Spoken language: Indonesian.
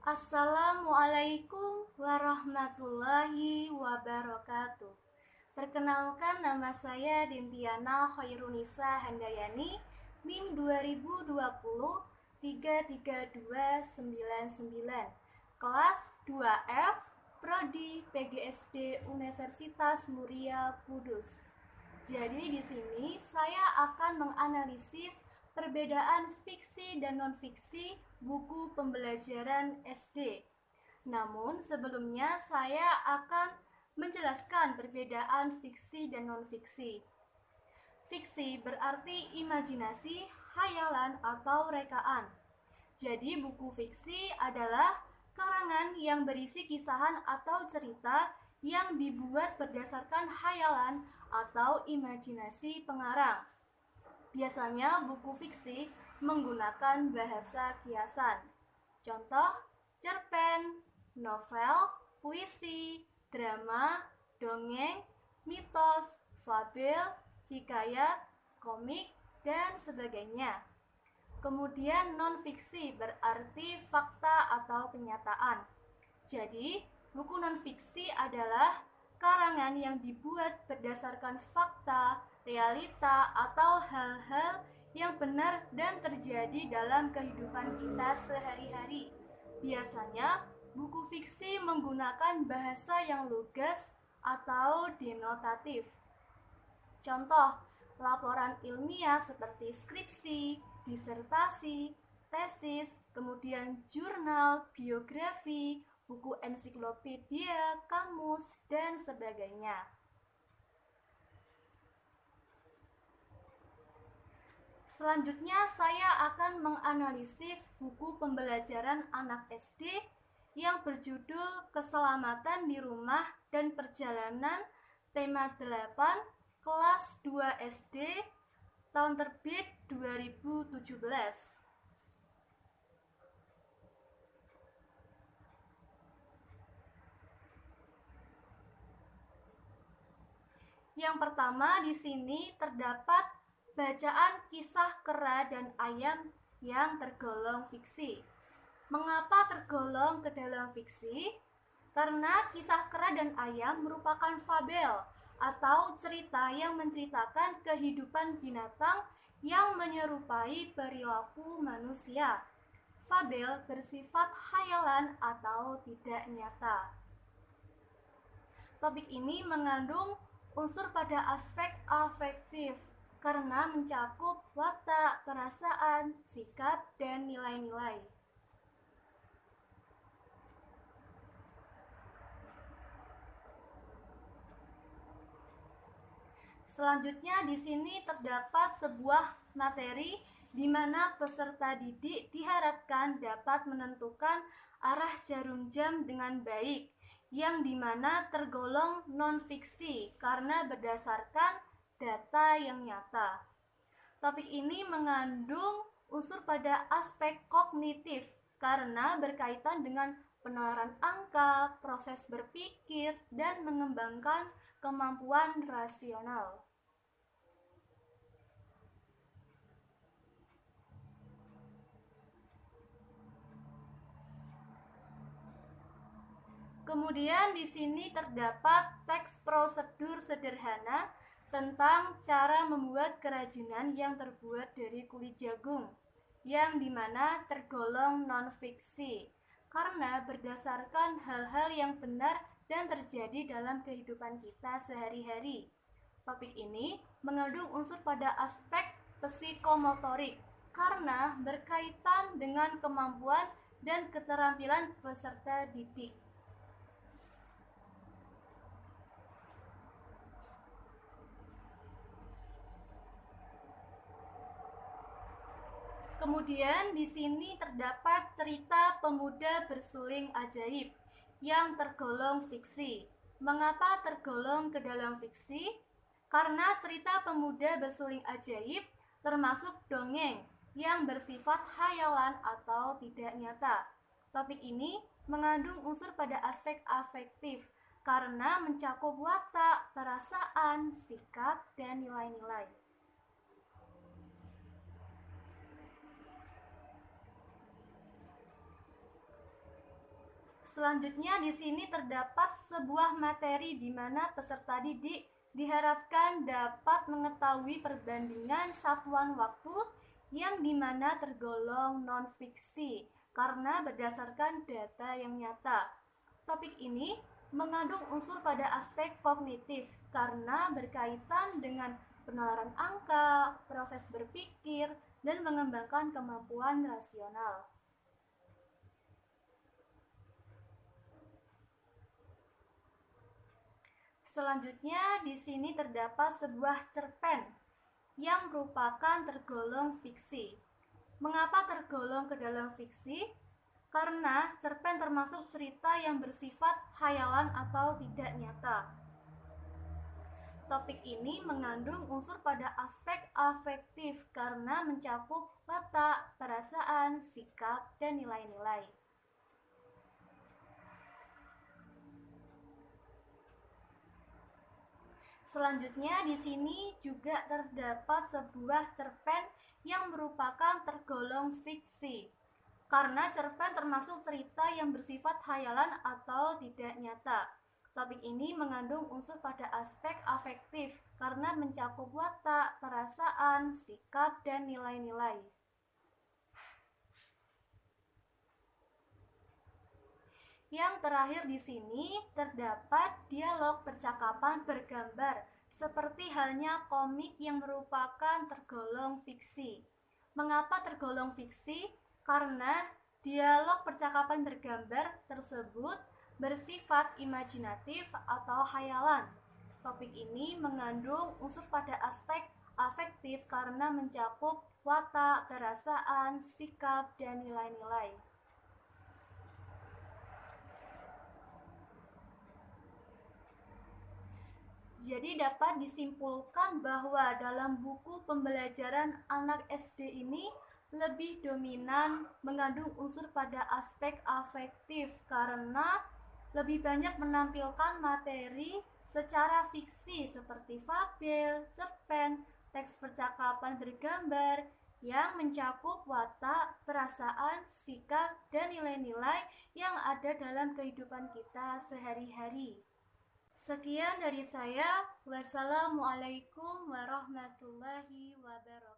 Assalamualaikum warahmatullahi wabarakatuh. Perkenalkan, nama saya Dintiana Khairunisa Handayani, NIM 2020 33299, kelas 2F, Prodi PGSD Universitas Muria Kudus. Jadi di sini saya akan menganalisis perbedaan fiksi dan non-fiksi buku pembelajaran SD. Namun sebelumnya saya akan menjelaskan perbedaan fiksi dan non-fiksi. Fiksi berarti imajinasi, khayalan, atau rekaan. Jadi buku fiksi adalah karangan yang berisi kisahan atau cerita yang dibuat berdasarkan khayalan atau imajinasi pengarang. Biasanya buku fiksi menggunakan bahasa kiasan. Contoh, cerpen, novel, puisi, drama, dongeng, mitos, fabel, hikayat, komik, dan sebagainya. Kemudian non-fiksi berarti fakta atau kenyataan. Jadi, buku non-fiksi adalah karangan yang dibuat berdasarkan fakta, realita, atau hal-hal yang benar dan terjadi dalam kehidupan kita sehari-hari. Biasanya, buku fiksi menggunakan bahasa yang lugas atau denotatif. Contoh, laporan ilmiah seperti skripsi, disertasi, tesis, kemudian jurnal, biografi, buku ensiklopedia, kamus, dan sebagainya. Selanjutnya saya akan menganalisis buku pembelajaran anak SD yang berjudul Keselamatan di Rumah dan Perjalanan, tema 8, kelas 2 SD, tahun terbit 2017. Yang pertama, di sini terdapat bacaan kisah kera dan ayam yang tergolong fiksi. Mengapa tergolong ke dalam fiksi? Karena kisah kera dan ayam merupakan fabel atau cerita yang menceritakan kehidupan binatang yang menyerupai perilaku manusia. Fabel bersifat khayalan atau tidak nyata. Topik ini mengandung unsur pada aspek afektif karena mencakup watak, perasaan, sikap, dan nilai-nilai. Selanjutnya di sini terdapat sebuah materi di mana peserta didik diharapkan dapat menentukan arah jarum jam dengan baik, yang dimana tergolong non-fiksi karena berdasarkan data yang nyata. Topik ini mengandung unsur pada aspek kognitif karena berkaitan dengan penalaran angka, proses berpikir, dan mengembangkan kemampuan rasional. Kemudian di sini terdapat teks prosedur sederhana tentang cara membuat kerajinan yang terbuat dari kulit jagung, yang dimana tergolong non-fiksi karena berdasarkan hal-hal yang benar dan terjadi dalam kehidupan kita sehari-hari. Topik ini mengandung unsur pada aspek psikomotorik karena berkaitan dengan kemampuan dan keterampilan peserta didik. Kemudian di sini terdapat cerita pemuda bersuling ajaib yang tergolong fiksi. Mengapa tergolong ke dalam fiksi? Karena cerita pemuda bersuling ajaib termasuk dongeng yang bersifat khayalan atau tidak nyata. Topik ini mengandung unsur pada aspek afektif karena mencakup watak, perasaan, sikap, dan nilai-nilai. Selanjutnya di sini terdapat sebuah materi di mana peserta didik diharapkan dapat mengetahui perbandingan satuan waktu yang dimana tergolong non-fiksi karena berdasarkan data yang nyata. Topik ini mengandung unsur pada aspek kognitif karena berkaitan dengan penalaran angka, proses berpikir, dan mengembangkan kemampuan rasional. Selanjutnya di sini terdapat sebuah cerpen yang merupakan tergolong fiksi. Mengapa tergolong ke dalam fiksi? Karena cerpen termasuk cerita yang bersifat khayalan atau tidak nyata. Topik ini mengandung unsur pada aspek afektif karena mencakup watak, perasaan, sikap, dan nilai-nilai. Selanjutnya di sini juga terdapat sebuah cerpen yang merupakan tergolong fiksi. Karena cerpen termasuk cerita yang bersifat khayalan atau tidak nyata. Topik ini mengandung unsur pada aspek afektif karena mencakup watak, perasaan, sikap, dan nilai-nilai. Yang terakhir di sini terdapat dialog percakapan bergambar, seperti halnya komik yang merupakan tergolong fiksi. Mengapa tergolong fiksi? Karena dialog percakapan bergambar tersebut bersifat imajinatif atau khayalan. Topik ini mengandung unsur pada aspek afektif karena mencakup watak, perasaan, sikap, dan nilai-nilai. Jadi dapat disimpulkan bahwa dalam buku pembelajaran anak SD ini lebih dominan mengandung unsur pada aspek afektif karena lebih banyak menampilkan materi secara fiksi seperti fabel, cerpen, teks percakapan bergambar yang mencakup watak, perasaan, sikap, dan nilai-nilai yang ada dalam kehidupan kita sehari-hari. Sekian dari saya. Wassalamualaikum warahmatullahi wabarakatuh.